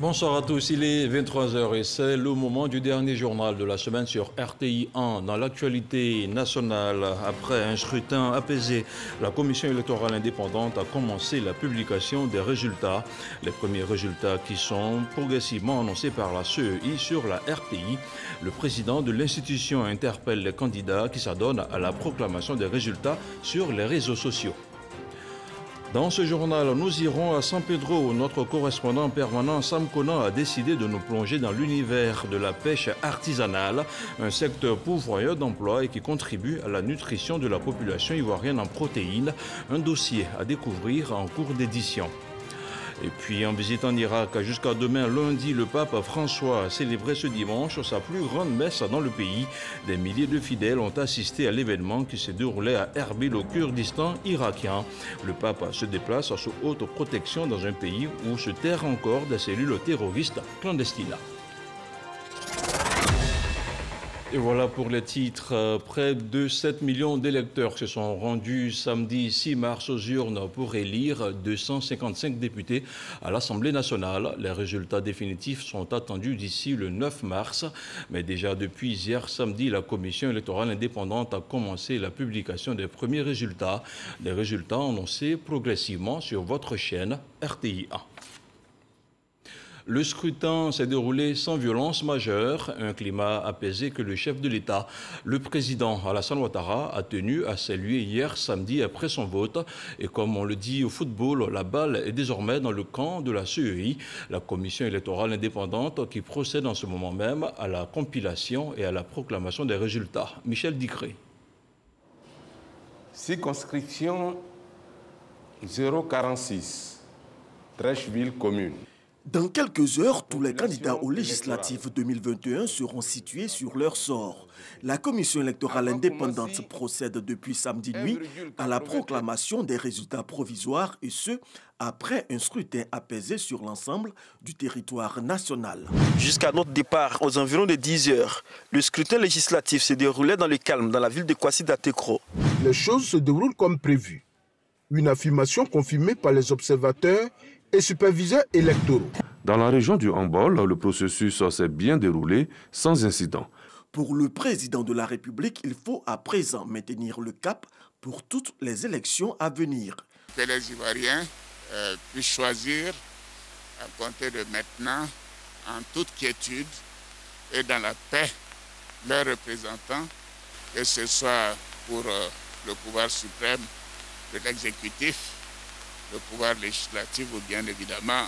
Bonsoir à tous, il est 23 h et c'est le moment du dernier journal de la semaine sur RTI 1. Dans l'actualité nationale, après un scrutin apaisé, la commission électorale indépendante a commencé la publication des résultats. Les premiers résultats qui sont progressivement annoncés par la CEI sur la RTI. Le président de l'institution interpelle les candidats qui s'adonnent à la proclamation des résultats sur les réseaux sociaux. Dans ce journal, nous irons à San Pedro où notre correspondant permanent Sam Conan a décidé de nous plonger dans l'univers de la pêche artisanale, un secteur pourvoyeur d'emplois et qui contribue à la nutrition de la population ivoirienne en protéines, un dossier à découvrir en cours d'édition. Et puis en visite en Irak, jusqu'à demain lundi, le pape François a célébré ce dimanche sa plus grande messe dans le pays. Des milliers de fidèles ont assisté à l'événement qui s'est déroulé à Erbil au Kurdistan irakien. Le pape se déplace sous haute protection dans un pays où se terrent encore des cellules terroristes clandestines. Et voilà pour les titres. Près de 7 millions d'électeurs se sont rendus samedi 6 mars aux urnes pour élire 255 députés à l'Assemblée nationale. Les résultats définitifs sont attendus d'ici le 9 mars. Mais déjà depuis hier samedi, la commission électorale indépendante a commencé la publication des premiers résultats. Les résultats annoncés progressivement sur votre chaîne RTI 1. Le scrutin s'est déroulé sans violence majeure, un climat apaisé que le chef de l'État, le président Alassane Ouattara, a tenu à saluer hier samedi après son vote. Et comme on le dit au football, la balle est désormais dans le camp de la CEI, la commission électorale indépendante qui procède en ce moment même à la compilation et à la proclamation des résultats. Michel Dicré. Circonscription 046, Trècheville commune. Dans quelques heures, tous les candidats aux législatives 2021 seront situés sur leur sort. La commission électorale indépendante procède depuis samedi nuit à la proclamation des résultats provisoires et ce, après un scrutin apaisé sur l'ensemble du territoire national. Jusqu'à notre départ, aux environs de 10 heures, le scrutin législatif se déroulait dans le calme dans la ville de Kwasi-Datekro. Les choses se déroulent comme prévu. Une affirmation confirmée par les observateurs et superviseurs électoraux. Dans la région du Hambol, le processus s'est bien déroulé sans incident. Pour le président de la République, il faut à présent maintenir le cap pour toutes les élections à venir. Que les Ivoiriens puissent choisir à compter de maintenant, en toute quiétude et dans la paix, leurs représentants, que ce soit pour le pouvoir suprême de l'exécutif, le pouvoir législatif ou bien évidemment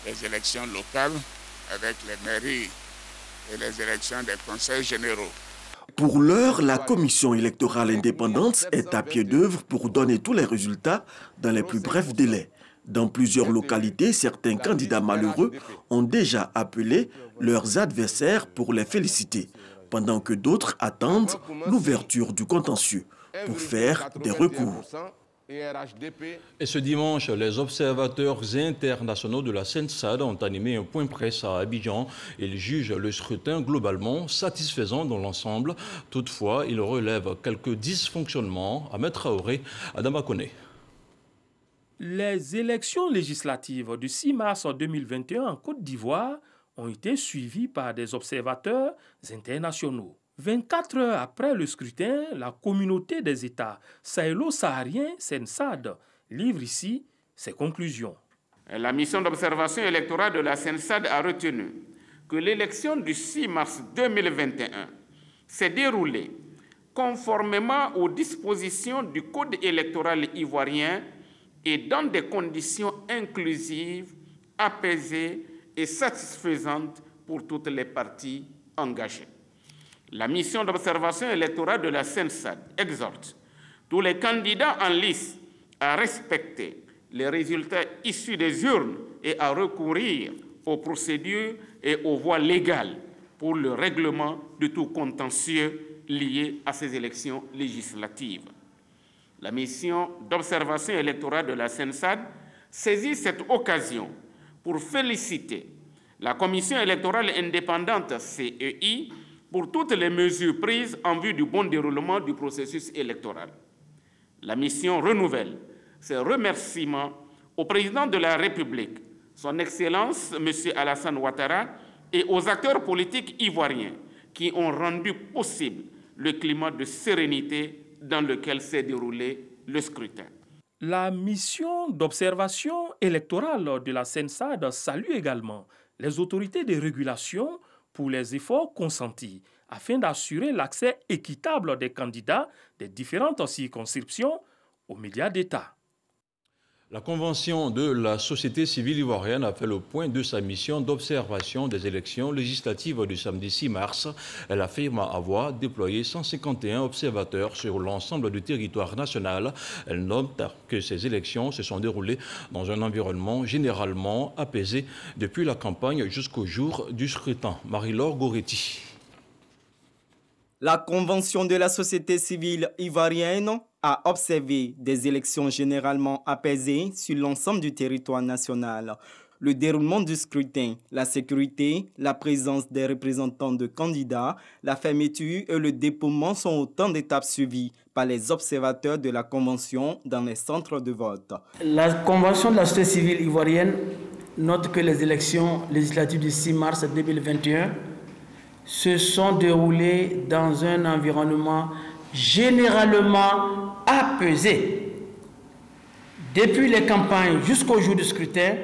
les élections locales avec les mairies et les élections des conseils généraux. Pour l'heure, la commission électorale indépendante est à pied d'œuvre pour donner tous les résultats dans les plus brefs délais. Dans plusieurs localités, certains candidats malheureux ont déjà appelé leurs adversaires pour les féliciter, pendant que d'autres attendent l'ouverture du contentieux pour faire des recours. Et ce dimanche, les observateurs internationaux de la CENSAD ont animé un point presse à Abidjan. Ils jugent le scrutin globalement satisfaisant dans l'ensemble. Toutefois, ils relèvent quelques dysfonctionnements. Ahmed Traoré, Adama Kone. Les élections législatives du 6 mars 2021 en Côte d'Ivoire ont été suivies par des observateurs internationaux. 24 heures après le scrutin, la communauté des États sahélo-sahariens, CENSAD, livre ici ses conclusions. La mission d'observation électorale de la CENSAD a retenu que l'élection du 6 mars 2021 s'est déroulée conformément aux dispositions du Code électoral ivoirien et dans des conditions inclusives, apaisées et satisfaisantes pour toutes les parties engagées. La mission d'observation électorale de la CENSAD exhorte tous les candidats en lice à respecter les résultats issus des urnes et à recourir aux procédures et aux voies légales pour le règlement de tout contentieux lié à ces élections législatives. La mission d'observation électorale de la CENSAD saisit cette occasion pour féliciter la Commission électorale indépendante CEI pour toutes les mesures prises en vue du bon déroulement du processus électoral. La mission renouvelle ses remerciements au président de la République, son Excellence M. Alassane Ouattara et aux acteurs politiques ivoiriens qui ont rendu possible le climat de sérénité dans lequel s'est déroulé le scrutin. La mission d'observation électorale de la CENSAD salue également les autorités de régulation pour les efforts consentis afin d'assurer l'accès équitable des candidats des différentes circonscriptions aux médias d'État. La Convention de la société civile ivoirienne a fait le point de sa mission d'observation des élections législatives du samedi 6 mars. Elle affirme avoir déployé 151 observateurs sur l'ensemble du territoire national. Elle note que ces élections se sont déroulées dans un environnement généralement apaisé depuis la campagne jusqu'au jour du scrutin. Marie-Laure Goretti. La Convention de la société civile ivoirienne a observé des élections généralement apaisées sur l'ensemble du territoire national. Le déroulement du scrutin, la sécurité, la présence des représentants de candidats, la fermeture et le dépouillement sont autant d'étapes suivies par les observateurs de la Convention dans les centres de vote. La Convention de la société civile ivoirienne note que les élections législatives du 6 mars 2021 se sont déroulées dans un environnement généralement apaisé. Depuis les campagnes jusqu'au jour du scrutin,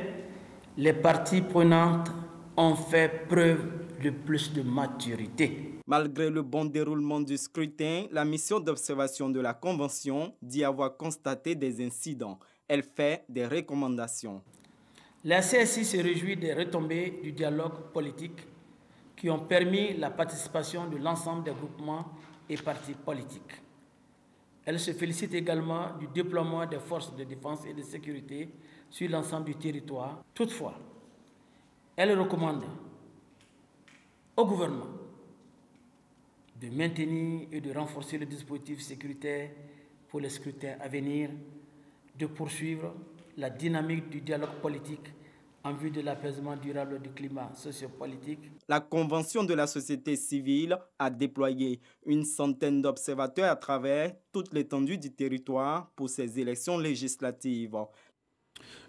les parties prenantes ont fait preuve de plus de maturité. Malgré le bon déroulement du scrutin, la mission d'observation de la Convention dit avoir constaté des incidents. Elle fait des recommandations. La CSI se réjouit des retombées du dialogue politique qui ont permis la participation de l'ensemble des groupements et partis politiques. Elle se félicite également du déploiement des forces de défense et de sécurité sur l'ensemble du territoire. Toutefois, elle recommande au gouvernement de maintenir et de renforcer le dispositif sécuritaire pour les scrutins à venir, de poursuivre la dynamique du dialogue politique en vue de l'apaisement durable du climat sociopolitique. La Convention de la société civile a déployé une centaine d'observateurs à travers toute l'étendue du territoire pour ces élections législatives.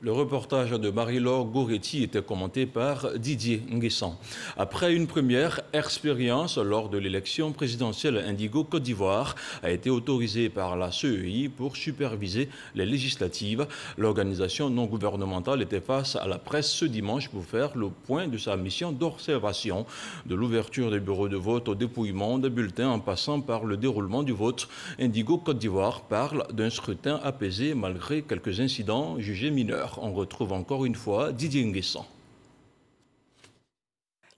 Le reportage de Marie-Laure Goretti était commenté par Didier Nguessan. Après une première expérience lors de l'élection présidentielle, Indigo Côte d'Ivoire a été autorisé par la CEI pour superviser les législatives. L'organisation non gouvernementale était face à la presse ce dimanche pour faire le point de sa mission d'observation. De l'ouverture des bureaux de vote au dépouillement des bulletins en passant par le déroulement du vote, Indigo Côte d'Ivoire parle d'un scrutin apaisé malgré quelques incidents jugés mineurs. On retrouve encore une fois Didier Nguessan.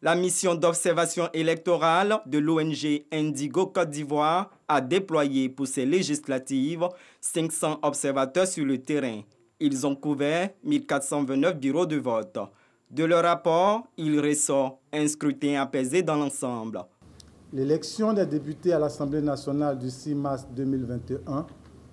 La mission d'observation électorale de l'ONG Indigo Côte d'Ivoire a déployé pour ces législatives 500 observateurs sur le terrain. Ils ont couvert 1429 bureaux de vote. De leur rapport, il ressort un scrutin apaisé dans l'ensemble. L'élection des députés à l'Assemblée nationale du 6 mars 2021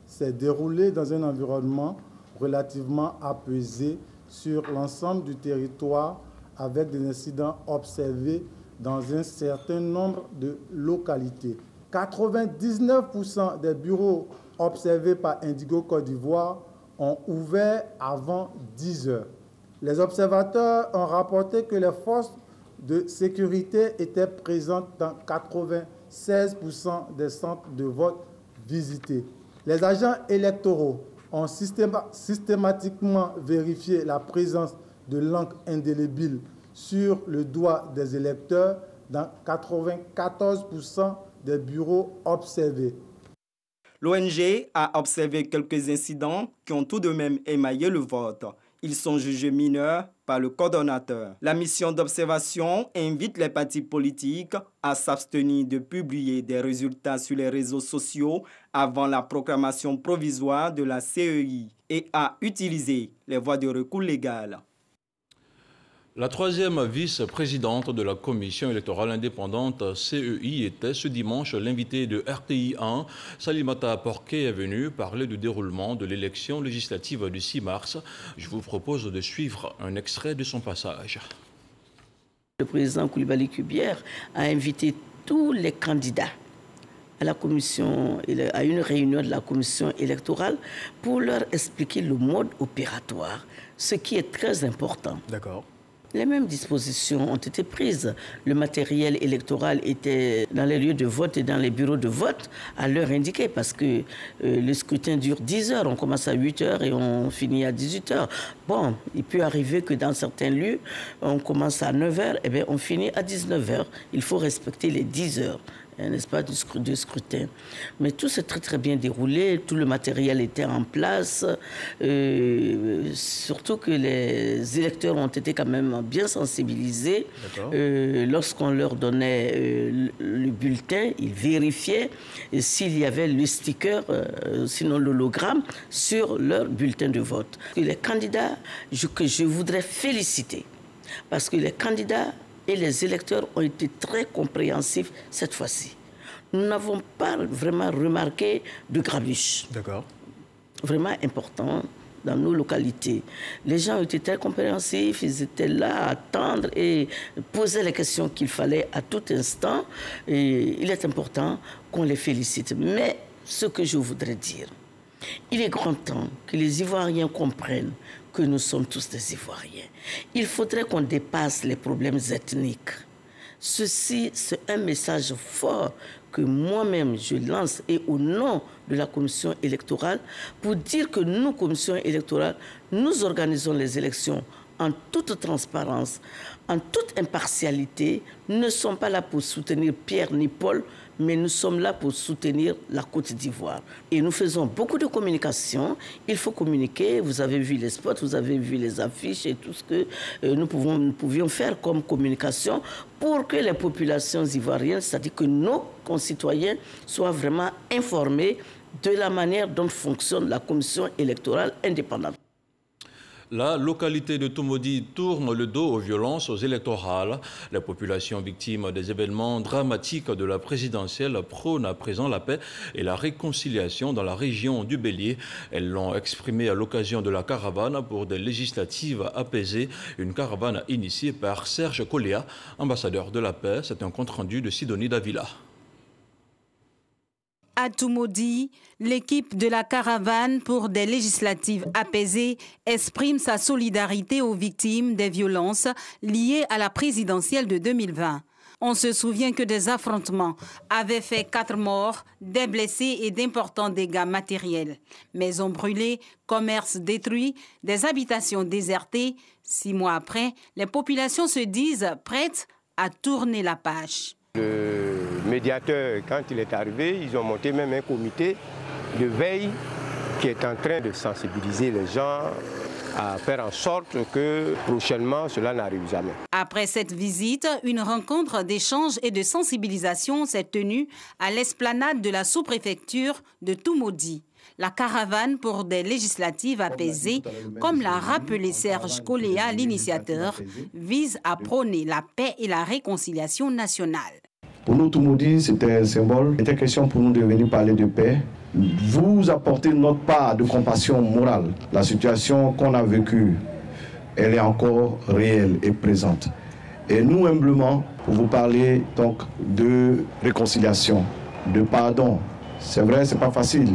s'est déroulée dans un environnement relativement apaisé sur l'ensemble du territoire avec des incidents observés dans un certain nombre de localités. 99% des bureaux observés par Indigo Côte d'Ivoire ont ouvert avant 10 heures. Les observateurs ont rapporté que les forces de sécurité étaient présentes dans 96% des centres de vote visités. Les agents électoraux ont systématiquement vérifié la présence de l'encre indélébile sur le doigt des électeurs dans 94% des bureaux observés. L'ONG a observé quelques incidents qui ont tout de même émaillé le vote. Ils sont jugés mineurs par le coordonnateur. La mission d'observation invite les partis politiques à s'abstenir de publier des résultats sur les réseaux sociaux avant la proclamation provisoire de la CEI et à utiliser les voies de recours légales. La troisième vice-présidente de la Commission électorale indépendante CEI était ce dimanche l'invitée de RTI 1. Salimata Porquet est venue parler du déroulement de l'élection législative du 6 mars. Je vous propose de suivre un extrait de son passage. Le président Koulibaly Kubière a invité tous les candidats à une réunion de la commission électorale pour leur expliquer le mode opératoire, ce qui est très important. D'accord. Les mêmes dispositions ont été prises. Le matériel électoral était dans les lieux de vote et dans les bureaux de vote à l'heure indiquée parce que le scrutin dure 10 heures. On commence à 8 heures et on finit à 18 heures. Bon, il peut arriver que dans certains lieux, on commence à 9 heures et bien on finit à 19 heures. Il faut respecter les 10 heures. N'est-ce pas, du scrutin. Mais tout s'est très très bien déroulé, tout le matériel était en place, surtout que les électeurs ont été quand même bien sensibilisés. Lorsqu'on leur donnait le bulletin, ils vérifiaient s'il y avait le sticker, sinon l'hologramme, sur leur bulletin de vote. Et les candidats que je voudrais féliciter, parce que les candidats et les électeurs ont été très compréhensifs cette fois-ci. Nous n'avons pas vraiment remarqué de grabuge. D'accord. Vraiment important dans nos localités. Les gens ont été très compréhensifs, ils étaient là à attendre et poser les questions qu'il fallait à tout instant. Et il est important qu'on les félicite. Mais ce que je voudrais dire, il est grand temps que les Ivoiriens comprennent que nous sommes tous des Ivoiriens. Il faudrait qu'on dépasse les problèmes ethniques. Ceci, c'est un message fort que moi-même je lance et au nom de la commission électorale pour dire que nous, commission électorale, nous organisons les élections en toute transparence, en toute impartialité. Nous ne sommes pas là pour soutenir Pierre ni Paul, mais nous sommes là pour soutenir la Côte d'Ivoire. Et nous faisons beaucoup de communication. Il faut communiquer. Vous avez vu les spots, vous avez vu les affiches et tout ce que nous pouvions faire comme communication pour que les populations ivoiriennes, c'est-à-dire que nos concitoyens, soient vraiment informés de la manière dont fonctionne la commission électorale indépendante. La localité de Tomodi tourne le dos aux violences électorales. Les populations victimes des événements dramatiques de la présidentielle prônent à présent la paix et la réconciliation dans la région du Bélier. Elles l'ont exprimé à l'occasion de la caravane pour des législatives apaisées. Une caravane initiée par Serge Koléa, ambassadeur de la paix. C'est un compte-rendu de Sidonie Davila. À Tomodi, l'équipe de la caravane pour des législatives apaisées exprime sa solidarité aux victimes des violences liées à la présidentielle de 2020. On se souvient que des affrontements avaient fait 4 morts, des blessés et d'importants dégâts matériels. Maisons brûlées, commerces détruits, des habitations désertées. 6 mois après, les populations se disent prêtes à tourner la page. Le médiateur, quand il est arrivé, ils ont monté même un comité de veille qui est en train de sensibiliser les gens à faire en sorte que prochainement cela n'arrive jamais. Après cette visite, une rencontre d'échange et de sensibilisation s'est tenue à l'esplanade de la sous-préfecture de Tomodi. La caravane pour des législatives apaisées, comme l'a rappelé Serge Koléa, l'initiateur, vise à prôner la paix et la réconciliation nationale. Pour nous, Tomodi, c'était un symbole. Il était question pour nous de venir parler de paix. Vous apportez notre part de compassion morale. La situation qu'on a vécue, elle est encore réelle et présente. Et nous, humblement, pour vous parler donc de réconciliation, de pardon. C'est vrai, c'est pas facile,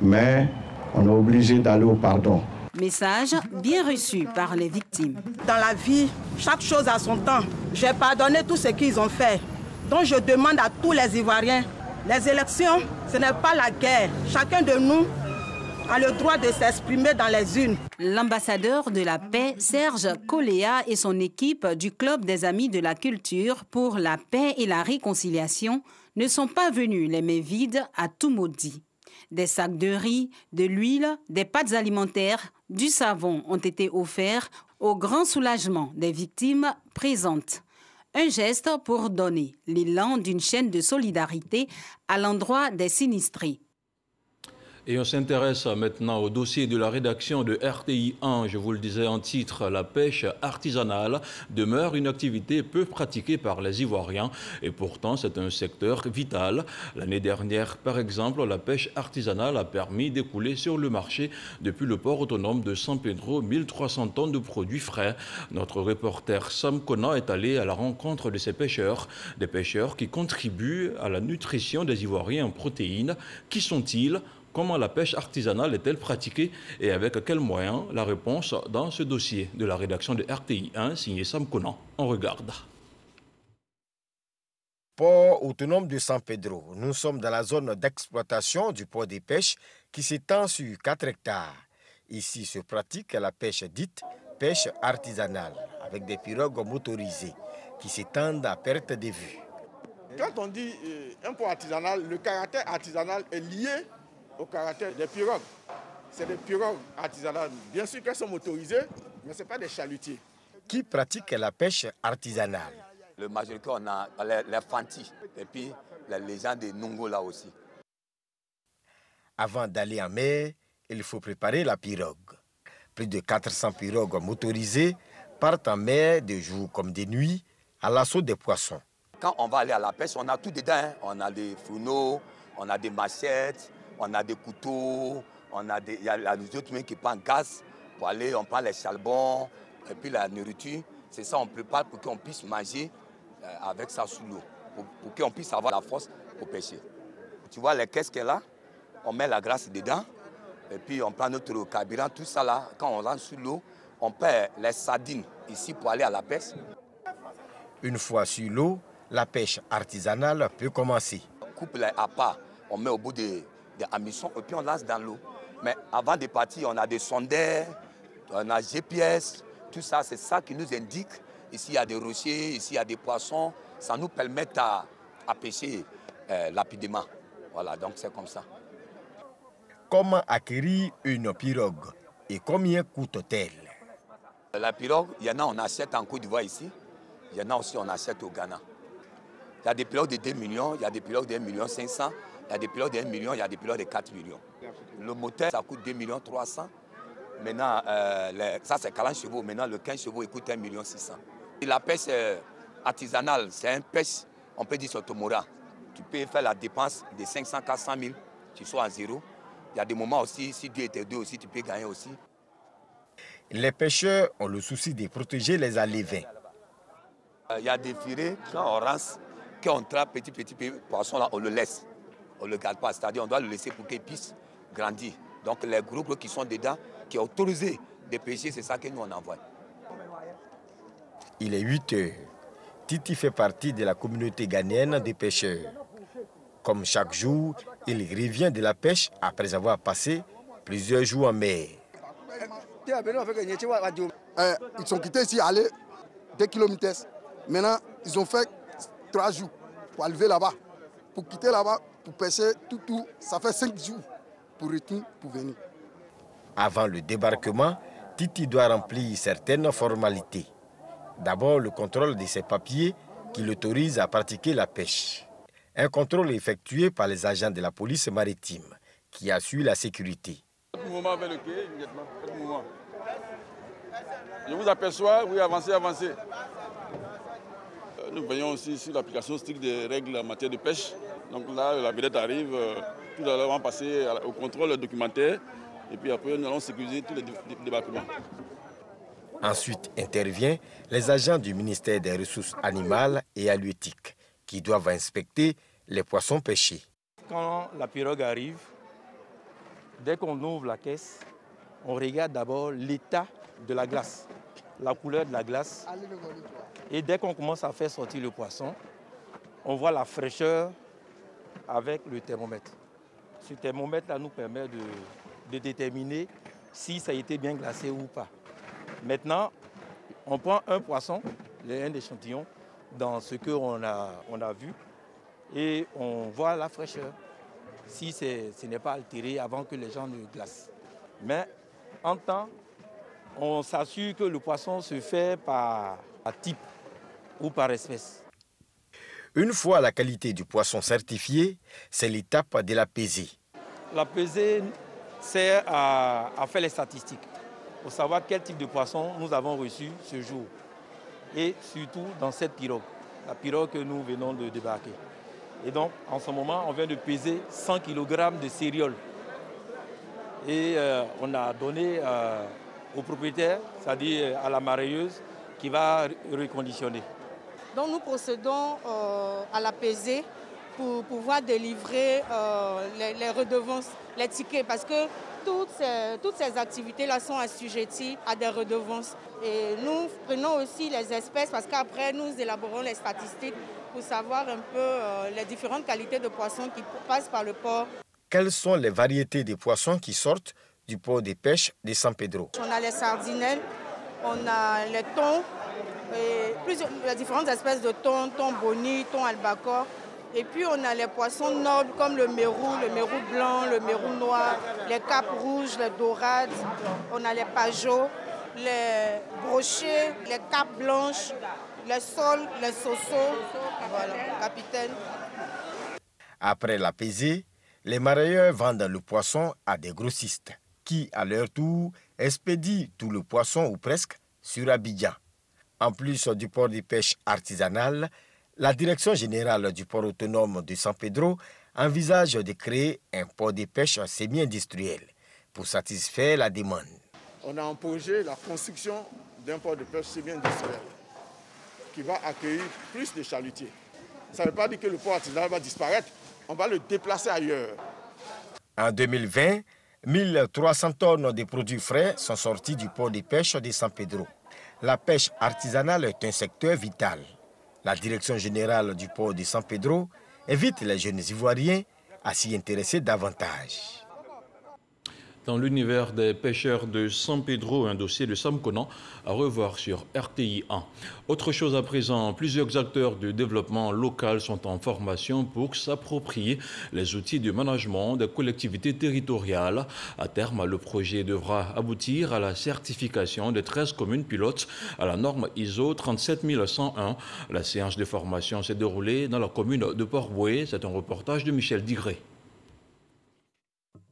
mais on est obligé d'aller au pardon. Message bien reçu par les victimes. Dans la vie, chaque chose a son temps. J'ai pardonné tout ce qu'ils ont fait. Donc je demande à tous les Ivoiriens, les élections, ce n'est pas la guerre. Chacun de nous a le droit de s'exprimer dans les urnes. L'ambassadeur de la paix, Serge Koléa, et son équipe du Club des Amis de la Culture pour la paix et la réconciliation ne sont pas venus les mains vides à Tomodi. Des sacs de riz, de l'huile, des pâtes alimentaires, du savon ont été offerts au grand soulagement des victimes présentes. Un geste pour donner l'élan d'une chaîne de solidarité à l'endroit des sinistrés. Et on s'intéresse maintenant au dossier de la rédaction de RTI 1. Je vous le disais en titre, la pêche artisanale demeure une activité peu pratiquée par les Ivoiriens et pourtant c'est un secteur vital. L'année dernière, par exemple, la pêche artisanale a permis d'écouler sur le marché depuis le port autonome de San Pedro 1300 tonnes de produits frais. Notre reporter Sam Kona est allé à la rencontre de ces pêcheurs, des pêcheurs qui contribuent à la nutrition des Ivoiriens en protéines. Qui sont-ils ? Comment la pêche artisanale est-elle pratiquée et avec quels moyens? La réponse dans ce dossier de la rédaction de RTI 1 signé Sam Conan. On regarde. Port autonome de San Pedro. Nous sommes dans la zone d'exploitation du port des pêches qui s'étend sur 4 hectares. Ici se pratique la pêche dite pêche artisanale avec des pirogues motorisées qui s'étendent à perte de vue. Quand on dit un port artisanal, le caractère artisanal est lié au caractère des pirogues. C'est des pirogues artisanales. Bien sûr qu'elles sont motorisées, mais ce n'est pas des chalutiers. Qui pratique la pêche artisanale? Le majorité, on a les Fanti et puis les gens de Nungo là aussi. Avant d'aller en mer, il faut préparer la pirogue. Plus de 400 pirogues motorisées partent en mer de jour comme de nuit à l'assaut des poissons. Quand on va aller à la pêche, on a tout dedans. Hein. On a des fourneaux, on a des machettes, on a des couteaux, il y a les autres qui prennent gaz pour aller, on prend les charbons et puis la nourriture. C'est ça, on prépare pour qu'on puisse manger avec ça sous l'eau, pour qu'on puisse avoir la force pour pêcher. Tu vois les caisses qu'elle a, on met la graisse dedans et puis on prend notre carburant, tout ça là, quand on rentre sous l'eau, on perd les sardines ici pour aller à la pêche. Une fois sur l'eau, la pêche artisanale peut commencer. On coupe les appâts, on met au bout des hameçons et puis on lance dans l'eau. Mais avant de partir, on a des sondaires, on a GPS, tout ça, c'est ça qui nous indique. Ici, il y a des rochers, ici, il y a des poissons. Ça nous permet à pêcher rapidement. Voilà, donc c'est comme ça. Comment acquérir une pirogue et combien coûte-t-elle? La pirogue, il y en a, on achète en Côte d'Ivoire ici. Il y en a aussi, on achète au Ghana. Il y a des pirogues de 2 millions, il y a des pirogues de 1,5 million. Il y a des pilotes de 1 million, il y a des pilotes de 4 millions. Le moteur, ça coûte 2,3 millions. Maintenant, ça c'est 40 chevaux. Maintenant, le 15 chevaux, il coûte 1,6 million. Et la pêche artisanale, c'est une pêche, on peut dire sur Tomora. Tu peux faire la dépense de 500, 400 000, tu sois à zéro. Il y a des moments aussi, si Dieu était deux aussi, tu peux gagner aussi. Les pêcheurs ont le souci de protéger les alevins. Il y a des filets, quand on rince, quand on trappe petit poisson, là, on le laisse. On ne le garde pas, c'est-à-dire on doit le laisser pour qu'il puisse grandir. Donc les groupes qui sont dedans, qui sont autorisés de pêcher, c'est ça que nous on envoie. Il est 8 heures. Titi fait partie de la communauté ghanéenne des pêcheurs. Comme chaque jour, il revient de la pêche après avoir passé plusieurs jours en mer. Ils sont quittés ici, aller 2 km. Maintenant, ils ont fait 3 jours pour arriver là-bas. Pour quitter là-bas, pour pêcher, tout, ça fait 5 jours pour retourner, pour venir. Avant le débarquement, Titi doit remplir certaines formalités. D'abord, le contrôle de ses papiers qui l'autorisent à pratiquer la pêche. Un contrôle effectué par les agents de la police maritime qui assurent la sécurité. Je vous aperçois, oui, avancez. Nous veillons aussi sur l'application stricte des règles en matière de pêche. Donc là, la vedette arrive, tout à l'heure on va passer au contrôle documentaire et puis après nous allons sécuriser tous les débarquements. Ensuite intervient les agents du ministère des Ressources animales et halieutiques qui doivent inspecter les poissons pêchés. Quand la pirogue arrive, dès qu'on ouvre la caisse, on regarde d'abord l'état de la glace, la couleur de la glace. Et dès qu'on commence à faire sortir le poisson, on voit la fraîcheur avec le thermomètre. Ce thermomètre-là nous permet de déterminer si ça a été bien glacé ou pas. Maintenant, on prend un poisson, un échantillon, dans ce qu'on a vu, et on voit la fraîcheur, si ce n'est pas altéré avant que les gens ne glacent. Mais en temps, on s'assure que le poisson se fait par type ou par espèce. Une fois la qualité du poisson certifiée, c'est l'étape de la pesée. La pesée sert à faire les statistiques, pour savoir quel type de poisson nous avons reçu ce jour. Et surtout dans cette pirogue, la pirogue que nous venons de débarquer. Et donc, en ce moment, on vient de peser 100 kg de céréales. Et on a donné au propriétaire, c'est-à-dire à la marailleuse, qui va reconditionner. Donc nous procédons à la pesée pour pouvoir délivrer les redevances, les tickets, parce que toutes ces activités-là sont assujetties à des redevances. Et nous prenons aussi les espèces parce qu'après nous élaborons les statistiques pour savoir un peu les différentes qualités de poissons qui passent par le port. Quelles sont les variétés de poissons qui sortent du port de pêche de San Pedro? On a les sardinelles, on a les thons, les différentes espèces de thon, thon boni, thon albacore. Et puis on a les poissons nobles comme le mérou blanc, le mérou noir, les capes rouges, les dorades. On a les pageaux, les brochets, les capes blanches, les sols, les sosos. Voilà, capitaine. Après la pesée, les marailleurs vendent le poisson à des grossistes qui, à leur tour, expédient tout le poisson ou presque sur Abidjan. En plus du port de pêche artisanal, la Direction générale du port autonome de San Pedro envisage de créer un port de pêche semi-industriel pour satisfaire la demande. On a en projet la construction d'un port de pêche semi-industriel qui va accueillir plus de chalutiers. Ça ne veut pas dire que le port artisanal va disparaître, on va le déplacer ailleurs. En 2020, 1300 tonnes de produits frais sont sortis du port de pêche de San Pedro. La pêche artisanale est un secteur vital. La Direction générale du port de San Pedro invite les jeunes Ivoiriens à s'y intéresser davantage. Dans l'univers des pêcheurs de San Pedro, un dossier de Sam Conan à revoir sur RTI 1. Autre chose à présent, plusieurs acteurs de développement local sont en formation pour s'approprier les outils de management des collectivités territoriales. À terme, le projet devra aboutir à la certification des 13 communes pilotes à la norme ISO 37101. La séance de formation s'est déroulée dans la commune de Port-Bouët. C'est un reportage de Michel Digré.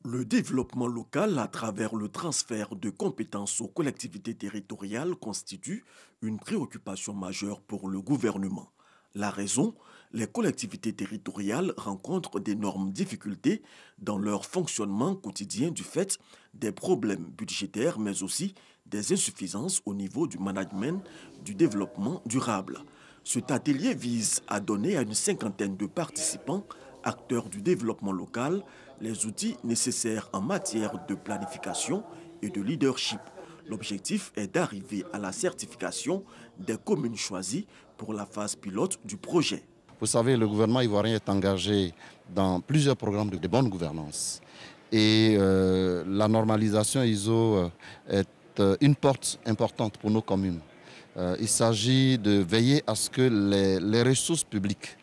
Le développement local à travers le transfert de compétences aux collectivités territoriales constitue une préoccupation majeure pour le gouvernement. La raison, les collectivités territoriales rencontrent d'énormes difficultés dans leur fonctionnement quotidien du fait des problèmes budgétaires mais aussi des insuffisances au niveau du management du développement durable. Cet atelier vise à donner à une cinquantaine de participants, acteurs du développement local, les outils nécessaires en matière de planification et de leadership. L'objectif est d'arriver à la certification des communes choisies pour la phase pilote du projet. Vous savez, le gouvernement ivoirien est engagé dans plusieurs programmes de bonne gouvernance. Et la normalisation ISO est une porte importante pour nos communes. Il s'agit de veiller à ce que les ressources publiques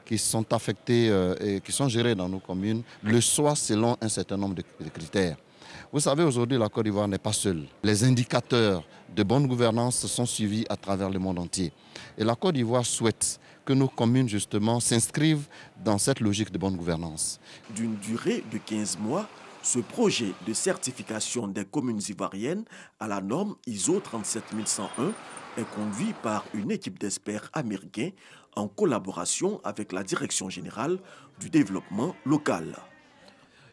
qui sont affectés et qui sont gérés dans nos communes le soient selon un certain nombre de critères. Vous savez, aujourd'hui, la Côte d'Ivoire n'est pas seule. Les indicateurs de bonne gouvernance sont suivis à travers le monde entier. Et la Côte d'Ivoire souhaite que nos communes, justement, s'inscrivent dans cette logique de bonne gouvernance. D'une durée de 15 mois, ce projet de certification des communes ivoiriennes à la norme ISO 37101 est conduit par une équipe d'experts américains en collaboration avec la Direction générale du développement local.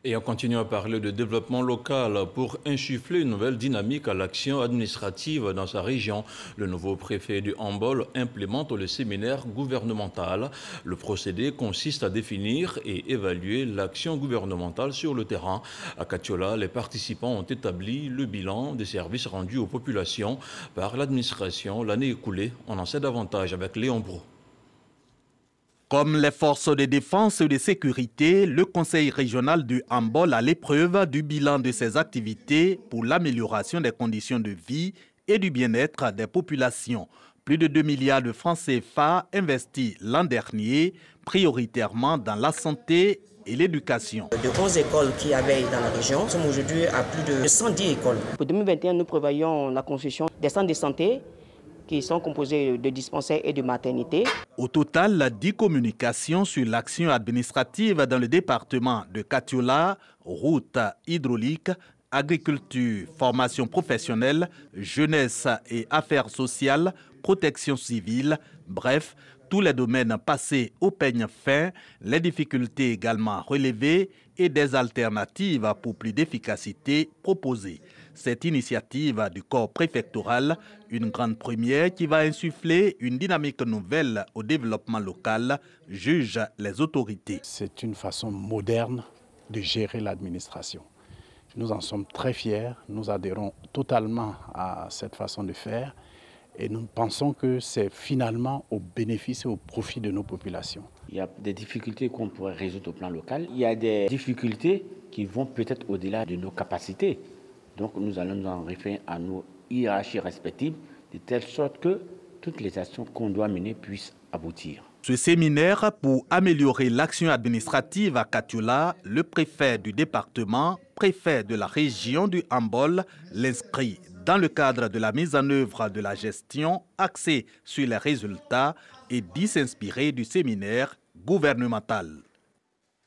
Et on continue à parler de développement local pour insuffler une nouvelle dynamique à l'action administrative dans sa région. Le nouveau préfet du Hambol implémente le séminaire gouvernemental. Le procédé consiste à définir et évaluer l'action gouvernementale sur le terrain. À Katiola, les participants ont établi le bilan des services rendus aux populations par l'administration l'année écoulée. On en sait davantage avec Léon Brou. Comme les forces de défense et de sécurité, le Conseil régional du Hambol a l'épreuve du bilan de ses activités pour l'amélioration des conditions de vie et du bien-être des populations. Plus de 2 milliards de francs CFA investis l'an dernier, prioritairement dans la santé et l'éducation. De 11 écoles qu'il y avait dans la région, nous sommes aujourd'hui à plus de 110 écoles. Pour 2021, nous prévoyons la construction des centres de santé, qui sont composés de dispensaires et de maternités. Au total, 10 communications sur l'action administrative dans le département de Katiola, routes hydrauliques, agriculture, formation professionnelle, jeunesse et affaires sociales, protection civile, bref, tous les domaines passés au peigne fin, les difficultés également relevées et des alternatives pour plus d'efficacité proposées. Cette initiative du corps préfectoral, une grande première qui va insuffler une dynamique nouvelle au développement local, jugent les autorités. C'est une façon moderne de gérer l'administration. Nous en sommes très fiers, nous adhérons totalement à cette façon de faire et nous pensons que c'est finalement au bénéfice et au profit de nos populations. Il y a des difficultés qu'on pourrait résoudre au plan local. Il y a des difficultés qui vont peut-être au-delà de nos capacités. Donc nous allons nous en référer à nos hiérarchies respectives, de telle sorte que toutes les actions qu'on doit mener puissent aboutir. Ce séminaire pour améliorer l'action administrative à Katiola, le préfet du département, préfet de la région du Hambol, l'inscrit dans le cadre de la mise en œuvre de la gestion axée sur les résultats et dit s'inspirer du séminaire gouvernemental.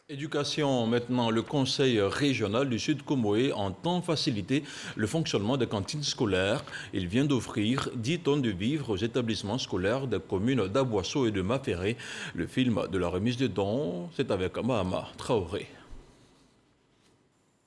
Éducation, maintenant, le Conseil régional du Sud Comoé entend faciliter le fonctionnement des cantines scolaires. Il vient d'offrir 10 tonnes de vivres aux établissements scolaires des communes d'Aboisseau et de Maféré. Le film de la remise de dons, c'est avec Mahama Traoré.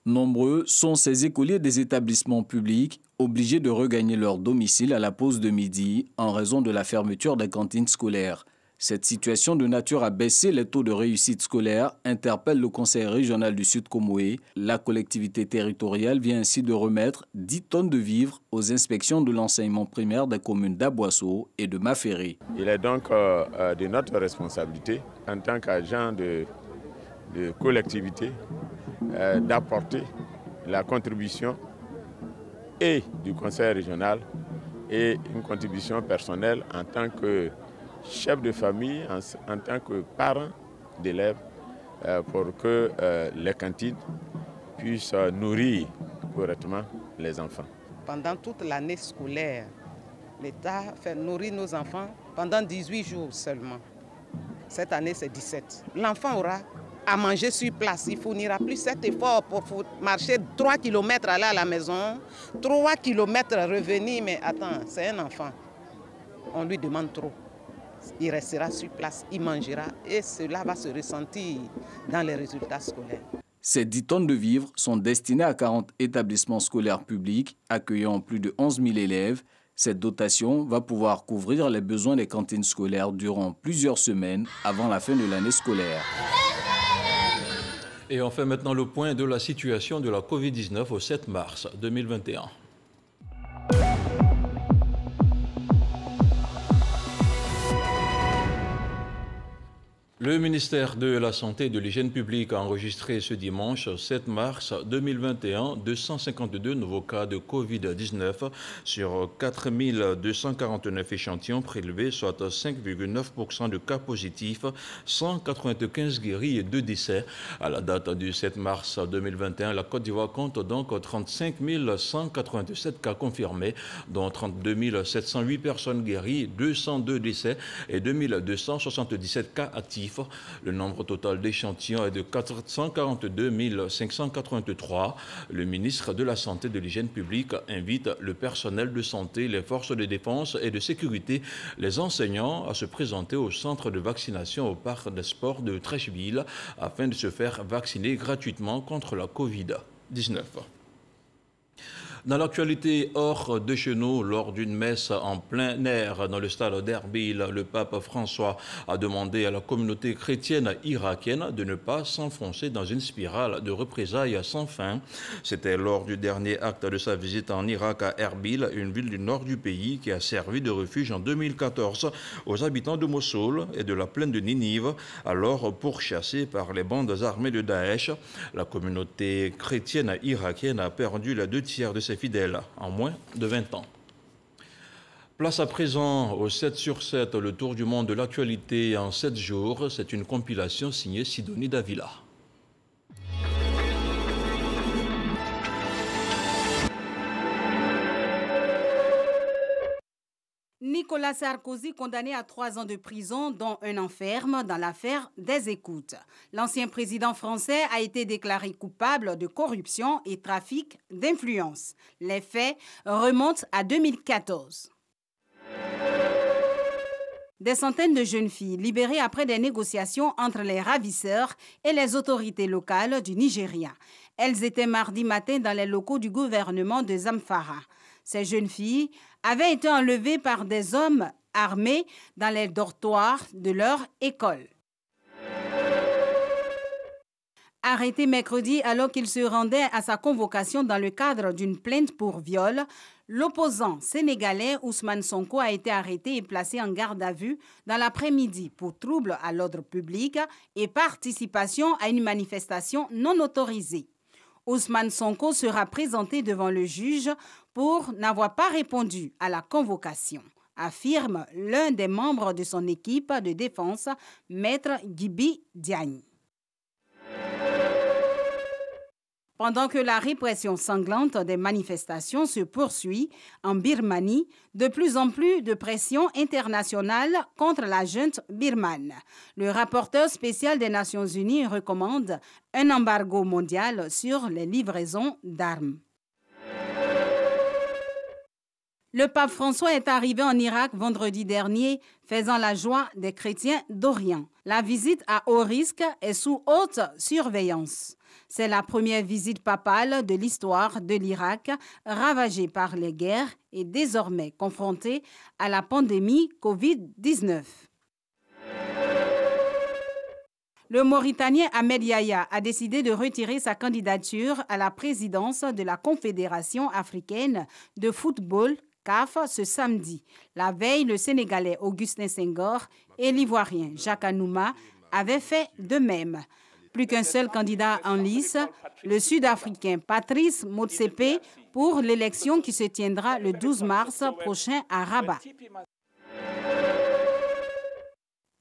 Nombreux sont ces écoliers des établissements publics obligés de regagner leur domicile à la pause de midi en raison de la fermeture des cantines scolaires. Cette situation de nature à baisser les taux de réussite scolaire interpelle le Conseil régional du Sud Comoé. La collectivité territoriale vient ainsi de remettre 10 tonnes de vivres aux inspections de l'enseignement primaire des communes d'Aboisseau et de Maféré. Il est donc de notre responsabilité en tant qu'agent de collectivité d'apporter la contribution et du Conseil régional et une contribution personnelle en tant que chef de famille, en tant que parent d'élèves, pour que les cantines puissent nourrir correctement les enfants. Pendant toute l'année scolaire, l'État fait nourrir nos enfants pendant 18 jours seulement. Cette année, c'est 17. L'enfant aura à manger sur place. Il ne fournira plus cet effort pour marcher 3 km aller à la maison, 3 km revenir. Mais attends, c'est un enfant. On lui demande trop. Il restera sur place, il mangera et cela va se ressentir dans les résultats scolaires. Ces 10 tonnes de vivres sont destinées à 40 établissements scolaires publics accueillant plus de 11 000 élèves. Cette dotation va pouvoir couvrir les besoins des cantines scolaires durant plusieurs semaines avant la fin de l'année scolaire. Et on fait maintenant le point de la situation de la Covid-19 au 7 mars 2021. Le ministère de la Santé et de l'Hygiène publique a enregistré ce dimanche 7 mars 2021 252 nouveaux cas de Covid-19 sur 4 249 échantillons prélevés, soit 5,9% de cas positifs, 195 guéris et 2 décès. À la date du 7 mars 2021, la Côte d'Ivoire compte donc 35 187 cas confirmés, dont 32 708 personnes guéries, 202 décès et 2277 cas actifs. Le nombre total d'échantillons est de 442 583. Le ministre de la Santé et de l'Hygiène publique invite le personnel de santé, les forces de défense et de sécurité, les enseignants à se présenter au centre de vaccination au parc des sports de Trècheville afin de se faire vacciner gratuitement contre la Covid-19. Dans l'actualité hors de chez nous, lors d'une messe en plein air dans le stade d'Erbil, le pape François a demandé à la communauté chrétienne irakienne de ne pas s'enfoncer dans une spirale de représailles sans fin. C'était lors du dernier acte de sa visite en Irak à Erbil, une ville du nord du pays qui a servi de refuge en 2014 aux habitants de Mossoul et de la plaine de Ninive, alors pourchassés par les bandes armées de Daesh. La communauté chrétienne irakienne a perdu les 2 tiers de ses fidèles en moins de 20 ans. Place à présent au 7 sur 7, le tour du monde de l'actualité en 7 jours. C'est une compilation signée Sidonie Davila. Nicolas Sarkozy condamné à 3 ans de prison, dont un an ferme dans l'affaire des écoutes. L'ancien président français a été déclaré coupable de corruption et trafic d'influence. Les faits remontent à 2014. Des centaines de jeunes filles libérées après des négociations entre les ravisseurs et les autorités locales du Nigeria. Elles étaient mardi matin dans les locaux du gouvernement de Zamfara. Ces jeunes filles avaient été enlevées par des hommes armés dans les dortoirs de leur école. Arrêté mercredi alors qu'il se rendait à sa convocation dans le cadre d'une plainte pour viol, l'opposant sénégalais Ousmane Sonko a été arrêté et placé en garde à vue dans l'après-midi pour trouble à l'ordre public et participation à une manifestation non autorisée. Ousmane Sonko sera présenté devant le juge pour n'avoir pas répondu à la convocation, affirme l'un des membres de son équipe de défense, Maître Gibi Diagne. Pendant que la répression sanglante des manifestations se poursuit en Birmanie, de plus en plus de pression internationale contre la junte birmane. Le rapporteur spécial des Nations Unies recommande un embargo mondial sur les livraisons d'armes. Le pape François est arrivé en Irak vendredi dernier, faisant la joie des chrétiens d'Orient. La visite à haut risque est sous haute surveillance. C'est la première visite papale de l'histoire de l'Irak, ravagée par les guerres et désormais confrontée à la pandémie Covid-19. Le Mauritanien Ahmed Yahya a décidé de retirer sa candidature à la présidence de la Confédération africaine de football CAF ce samedi. La veille, le Sénégalais Augustin Senghor et l'Ivoirien Jacques Anouma avaient fait de même. Plus qu'un seul candidat en lice, le Sud-Africain Patrice Motsepe pour l'élection qui se tiendra le 12 mars prochain à Rabat.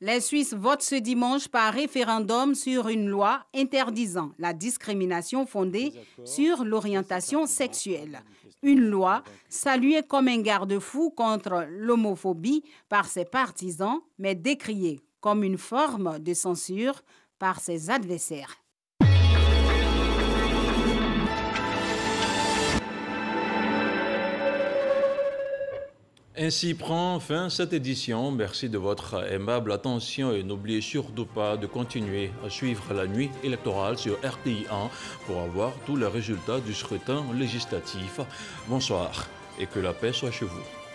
Les Suisses votent ce dimanche par référendum sur une loi interdisant la discrimination fondée sur l'orientation sexuelle. Une loi saluée comme un garde-fou contre l'homophobie par ses partisans, mais décriée comme une forme de censure par ses adversaires. Ainsi prend fin cette édition. Merci de votre aimable attention et n'oubliez surtout pas de continuer à suivre la nuit électorale sur RTI 1 pour avoir tous les résultats du scrutin législatif. Bonsoir et que la paix soit chez vous.